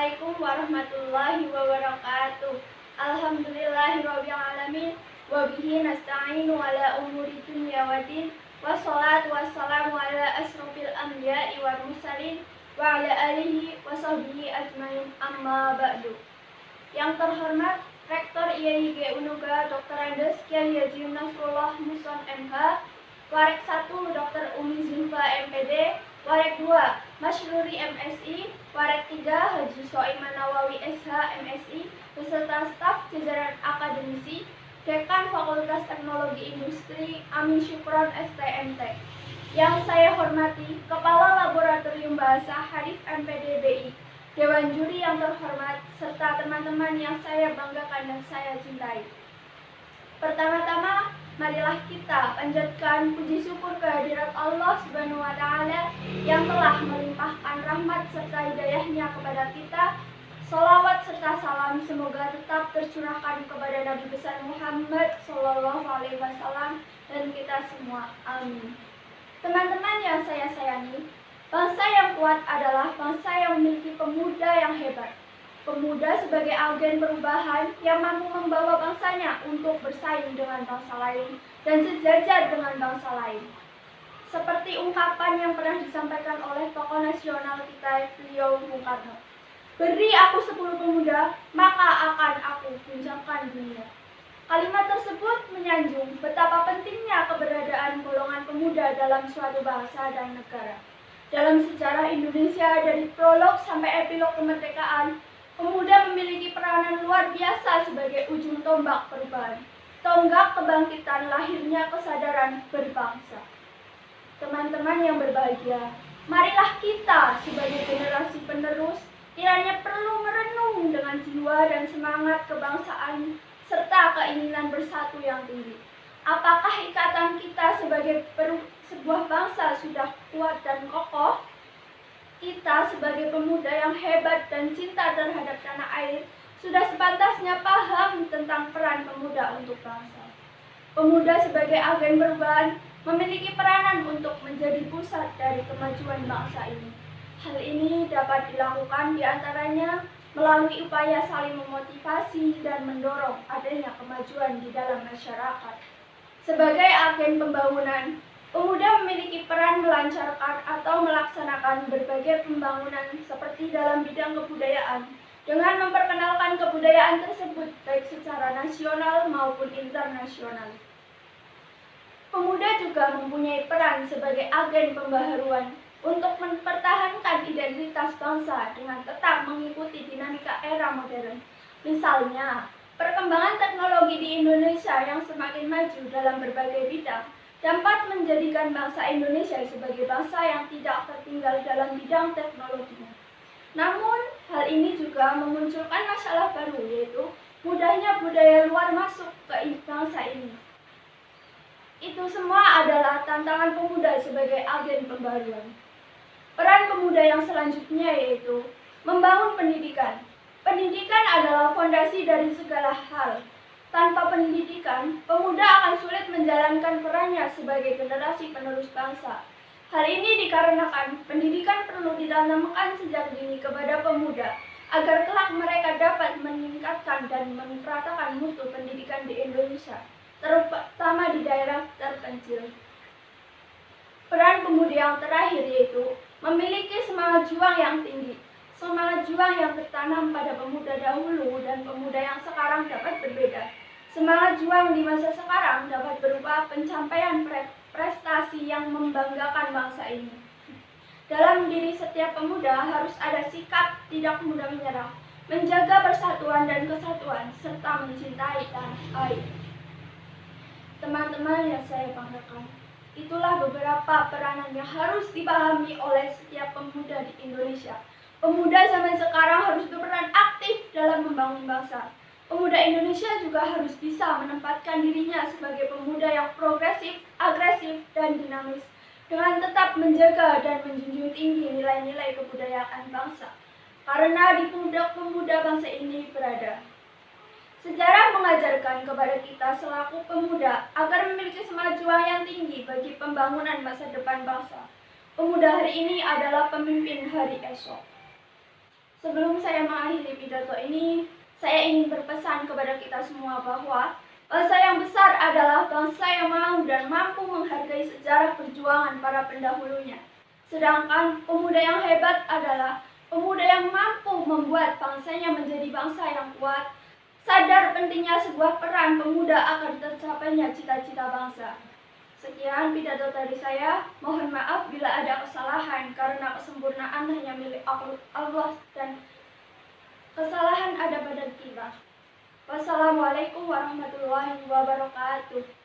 Assalamualaikum warahmatullahi wabarakatuh. Alhamdulillahirabbil alamin wa bihi nasta'inu ala umuri dunya waddin. Wassalatu wassalamu ala asrofil anbiya'i wal mursalin wa ala alihi wa sahbihi ajmain, amma ba'du. Yang terhormat Rektor IAIG Unuga Dr. Andes Kyai Haji Nasrullah Muson MH, Warek 1 Dr. Umi Zulfa MPD, Warek 2 Masyruri MSI, Warek 3 Haji Soiman Nawawi SH MSI, beserta staf jajaran akademisi, Dekan Fakultas Teknologi Industri Amin Syukron STMT. Yang saya hormati Kepala Laboratorium Bahasa Harif MPD BI, Dewan Juri yang terhormat, serta teman-teman yang saya banggakan dan saya cintai. Pertama-tama, marilah kita panjatkan puji syukur kehadirat Allah Subhanahu wa Ta'ala yang telah melimpahkan rahmat serta hidayahnya kepada kita. Sholawat serta salam semoga tetap tercurahkan kepada Nabi besar Muhammad Sallallahu Alaihi Wasallam dan kita semua. Amin. Teman-teman yang saya sayangi, bangsa yang kuat adalah bangsa yang memiliki pemuda yang hebat. Pemuda sebagai agen perubahan yang mampu membawa bangsanya untuk bersaing dengan bangsa lain dan sejajar dengan bangsa lain. Seperti ungkapan yang pernah disampaikan oleh tokoh nasional kita, beliau Bung Karno. Beri aku 10 pemuda, maka akan aku guncangkan dunia. Kalimat tersebut menyanjung betapa pentingnya keberadaan golongan pemuda dalam suatu bangsa dan negara. Dalam sejarah Indonesia dari prolog sampai epilog kemerdekaan, pemuda memiliki peranan luar biasa sebagai ujung tombak perubahan, tonggak kebangkitan lahirnya kesadaran berbangsa. Teman-teman yang berbahagia, marilah kita sebagai generasi penerus kiranya perlu merenung dengan jiwa dan semangat kebangsaan serta keinginan bersatu yang tinggi. Apakah ikatan kita sebagai sebuah bangsa sudah kuat dan kokoh? Kita sebagai pemuda yang hebat dan cinta terhadap tanah air sudah sepantasnya paham tentang peran pemuda untuk bangsa. Pemuda sebagai agen perubahan memiliki peranan untuk menjadi pusat dari kemajuan bangsa ini. Hal ini dapat dilakukan diantaranya melalui upaya saling memotivasi dan mendorong adanya kemajuan di dalam masyarakat. Sebagai agen pembangunan, pemuda memiliki peran melancarkan atau melaksanakan berbagai pembangunan seperti dalam bidang kebudayaan dengan memperkenalkan kebudayaan tersebut baik secara nasional maupun internasional. Pemuda juga mempunyai peran sebagai agen pembaharuan untuk mempertahankan identitas bangsa dengan tetap mengikuti dinamika era modern. Misalnya, perkembangan teknologi di Indonesia yang semakin maju dalam berbagai bidang dapat menjadikan bangsa Indonesia sebagai bangsa yang tidak tertinggal dalam bidang teknologinya. Namun, hal ini juga memunculkan masalah baru, yaitu mudahnya budaya luar masuk ke bangsa ini. Itu semua adalah tantangan pemuda sebagai agen pembaruan. Peran pemuda yang selanjutnya yaitu membangun pendidikan. Pendidikan adalah fondasi dari segala hal. Tanpa pendidikan, pemuda akan sulit menjalankan perannya sebagai generasi penerus bangsa. Hal ini dikarenakan pendidikan perlu ditanamkan sejak dini kepada pemuda, agar kelak mereka dapat meningkatkan dan meratakan mutu pendidikan di Indonesia, terutama di daerah terpencil. Peran pemuda yang terakhir yaitu memiliki semangat juang yang tinggi. Semangat juang yang tertanam pada pemuda dahulu dan pemuda yang sekarang dapat berbeda. Semangat juang di masa sekarang dapat berupa pencapaian prestasi yang membanggakan bangsa ini. Dalam diri setiap pemuda harus ada sikap tidak mudah menyerah, menjaga persatuan dan kesatuan, serta mencintai tanah air. Teman-teman yang saya banggakan, itulah beberapa peranan yang harus dipahami oleh setiap pemuda di Indonesia. Pemuda zaman sekarang harus berperan aktif dalam membangun bangsa. Pemuda Indonesia juga harus bisa menempatkan dirinya sebagai pemuda yang progresif, agresif, dan dinamis, dengan tetap menjaga dan menjunjung tinggi nilai-nilai kebudayaan bangsa. Karena di pundak pemuda bangsa ini berada. Sejarah mengajarkan kepada kita selaku pemuda agar memiliki semangat juang yang tinggi bagi pembangunan masa depan bangsa. Pemuda hari ini adalah pemimpin hari esok. Sebelum saya mengakhiri pidato ini, saya ingin berpesan kepada kita semua bahwa bangsa yang besar adalah bangsa yang mau dan mampu menghargai sejarah perjuangan para pendahulunya. Sedangkan pemuda yang hebat adalah pemuda yang mampu membuat bangsanya menjadi bangsa yang kuat, sadar pentingnya sebuah peran pemuda akan tercapainya cita-cita bangsa. Sekian pidato dari saya. Mohon maaf bila ada kesalahan karena kesempurnaan hanya milik Allah dan kesalahan ada pada kita. Wassalamualaikum warahmatullahi wabarakatuh.